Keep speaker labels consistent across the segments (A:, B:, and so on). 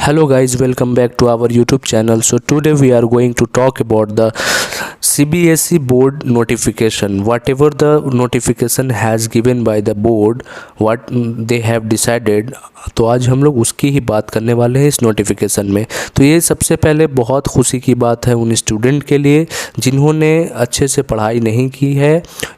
A: Hello guys, welcome back to our YouTube channel. So today we are going to talk about the CBSE board notification. Whatever the notification has given by the board, what they have decided, तो आज हम लोग उसकी ही बात करने वाले हैं इस नोटिफिकेशन में। तो ये सबसे पहले बहुत खुशी की बात है उन स्टूडेंट के लिए जिन्होंने अच्छे से पढ़ाई नहीं की है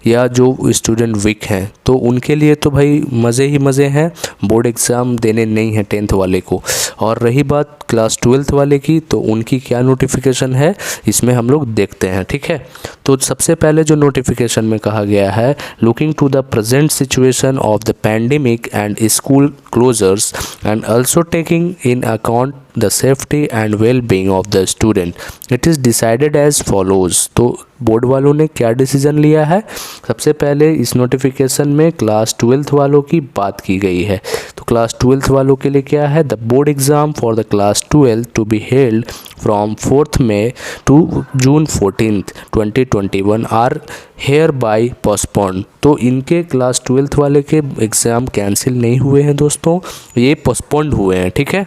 A: या जो स्टूडेंट वीक हैं, तो उनके लिए तो भाई मज़े ही मज़े हैं, बोर्ड एग्ज़ाम देने नहीं है 10th वाले को। और रही बात क्लास 12th वाले की, तो उनकी क्या नोटिफिकेशन है इसमें हम लोग देखते हैं, ठीक है। तो सबसे पहले जो नोटिफिकेशन में कहा गया है, looking to the present situation of the pandemic and school closures and also taking in account the safety and well-being of the student, it is decided as follows। तो बोर्ड वालों ने क्या डिसीजन लिया है, सबसे पहले इस नोटिफिकेशन में क्लास 12th वालों की बात की गई है। तो क्लास 12th वालों के लिए क्या है, the board exam for the class 12 to be held from 4th May to June 14th 2021 are hereby postponed. तो इनके क्लास 12th वाले के एग्ज़ाम कैंसिल नहीं हुए हैं दोस्तों, ये पोस्टपोन्ड हुए हैं, ठीक है।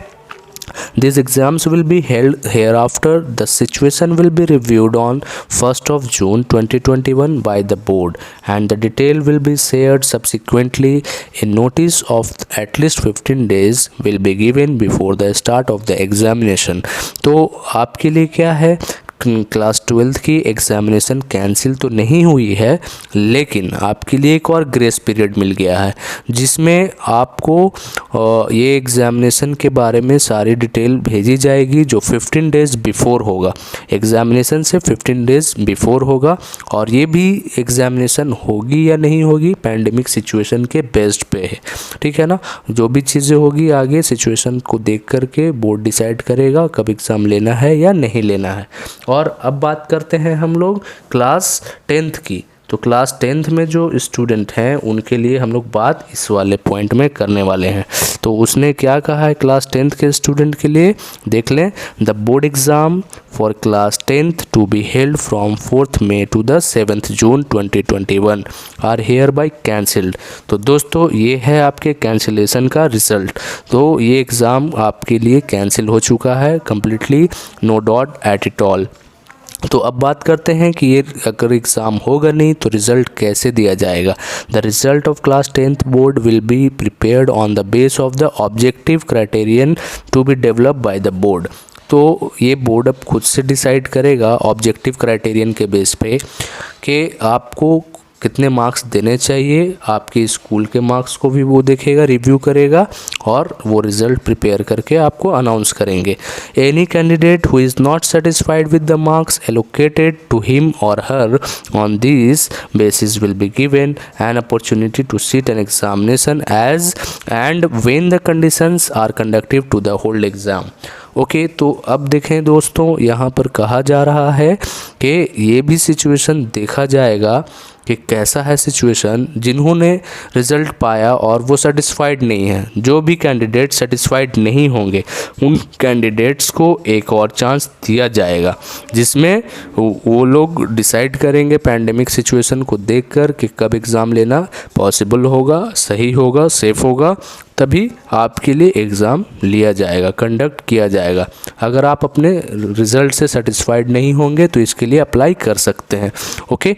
A: These exams will be held hereafter. The situation will be reviewed on 1st of June 2021 by the board and the detail will be shared subsequently. A notice of at least 15 days will be given before the start of the examination। तो आपके लिए क्या है, class 12th की examination cancel तो नहीं हुई है, लेकिन आपके लिए एक और ग्रेस पीरियड मिल गया है जिसमें आपको ये एग्ज़ामिनेशन के बारे में सारी डिटेल भेजी जाएगी जो 15 डेज़ बिफोर होगा, एग्ज़ामिनेशन से 15 डेज़ बिफोर होगा। और ये भी एग्ज़ामिनेशन होगी या नहीं होगी पैंडेमिक सिचुएशन के बेस्ड पे है, ठीक है ना। जो भी चीज़ें होगी आगे सिचुएशन को देख करके बोर्ड डिसाइड करेगा कब एग्ज़ाम लेना है या नहीं लेना है। और अब बात करते हैं हम लोग क्लास 10th की। तो क्लास 10th में जो स्टूडेंट हैं उनके लिए हम लोग बात इस वाले पॉइंट में करने वाले हैं। तो उसने क्या कहा है क्लास 10th के स्टूडेंट के लिए, देख लें। The board exam for class 10th to be held from 4th May to the 7th June 2021 are hereby cancelled. तो दोस्तों ये है आपके कैंसिलेशन का रिज़ल्ट। तो ये एग्ज़ाम आपके लिए कैंसिल हो चुका है completely, no doubt at it all. तो अब बात करते हैं कि ये अगर एग्ज़ाम होगा नहीं तो रिज़ल्ट कैसे दिया जाएगा। The result of class 10th board will be prepared on the base of the objective criterion to be develop by the board. तो ये बोर्ड अब खुद से डिसाइड करेगा ऑब्जेक्टिव क्राइटेरियन के बेस पे कि आपको कितने मार्क्स देने चाहिए, आपके स्कूल के मार्क्स को भी वो देखेगा, रिव्यू करेगा और वो रिज़ल्ट प्रिपेयर करके आपको अनाउंस करेंगे। Any candidate who is not satisfied with the marks allocated to him और her on this basis will be given an opportunity to sit an examination as and when the conditions are conductive to the hold exam. Okay, तो अब देखें दोस्तों, यहाँ पर कहा जा रहा है कि ये भी सिचुएशन देखा जाएगा कि कैसा है सिचुएशन, जिन्होंने रिज़ल्ट पाया और वो सेटिस्फाइड नहीं है। जो भी कैंडिडेट सेटिस्फाइड नहीं होंगे उन कैंडिडेट्स को एक और चांस दिया जाएगा जिसमें वो लोग डिसाइड करेंगे पैंडेमिक सिचुएशन को देखकर कि कब एग्ज़ाम लेना पॉसिबल होगा, सही होगा, सेफ़ होगा, तभी आपके लिए एग्ज़ाम लिया जाएगा, कंडक्ट किया जाएगा। अगर आप अपने रिज़ल्ट से सेटिस्फाइड नहीं होंगे तो इसके लिए अप्लाई कर सकते हैं। ओके,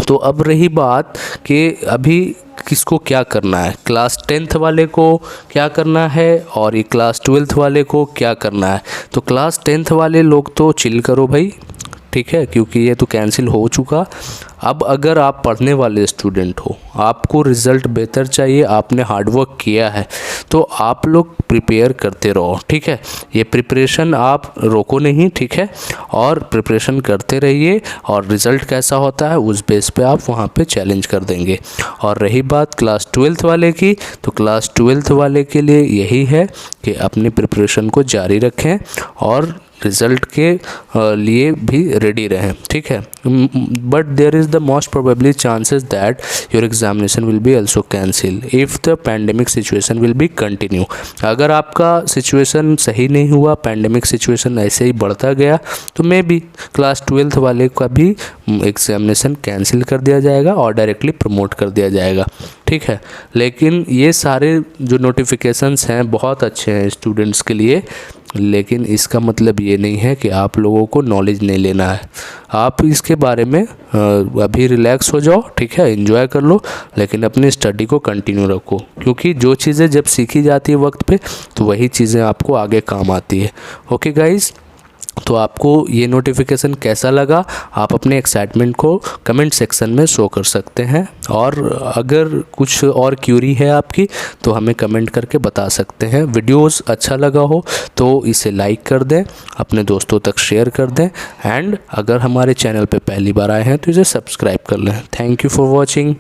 A: तो अब रही बात कि अभी किसको क्या करना है, क्लास 10th वाले को क्या करना है और ये क्लास 12th वाले को क्या करना है। तो क्लास 10th वाले लोग तो चिल करो भाई, ठीक है, क्योंकि ये तो कैंसिल हो चुका। अब अगर आप पढ़ने वाले स्टूडेंट हो, आपको रिज़ल्ट बेहतर चाहिए, आपने हार्डवर्क किया है, तो आप लोग प्रिपेयर करते रहो, ठीक है। ये प्रिपरेशन आप रोको नहीं, ठीक है, और प्रिपरेशन करते रहिए और रिज़ल्ट कैसा होता है उस बेस पे आप वहाँ पे चैलेंज कर देंगे। और रही बात क्लास 12th वाले की, तो क्लास 12th वाले के लिए यही है कि अपनी प्रिपरेशन को जारी रखें और रिज़ल्ट के लिए भी रेडी रहें, ठीक है। But there is the most probably chances that your examination will be also cancel if the pandemic situation will be continue. अगर आपका सिचुएशन सही नहीं हुआ, पैंडेमिक सिचुएशन ऐसे ही बढ़ता गया, तो मे बी क्लास 12th वाले का भी एग्जामिनेशन कैंसिल कर दिया जाएगा और डायरेक्टली प्रमोट कर दिया जाएगा, ठीक है। लेकिन ये सारे जो नोटिफिकेशंस हैं बहुत अच्छे हैं स्टूडेंट्स के लिए, लेकिन इसका मतलब ये नहीं है कि आप लोगों को नॉलेज नहीं लेना है। आप इसके बारे में अभी रिलैक्स हो जाओ, ठीक है, एंजॉय कर लो, लेकिन अपनी स्टडी को कंटिन्यू रखो, क्योंकि जो चीज़ें जब सीखी जाती है वक्त पे तो वही चीज़ें आपको आगे काम आती है। ओके गाइज़, तो आपको ये नोटिफिकेशन कैसा लगा, आप अपने एक्साइटमेंट को कमेंट सेक्शन में शो कर सकते हैं, और अगर कुछ और क्यूरी है आपकी तो हमें कमेंट करके बता सकते हैं। वीडियोस अच्छा लगा हो तो इसे लाइक कर दें, अपने दोस्तों तक शेयर कर दें, एंड अगर हमारे चैनल पे पहली बार आए हैं तो इसे सब्सक्राइब कर लें। Thank you for watching.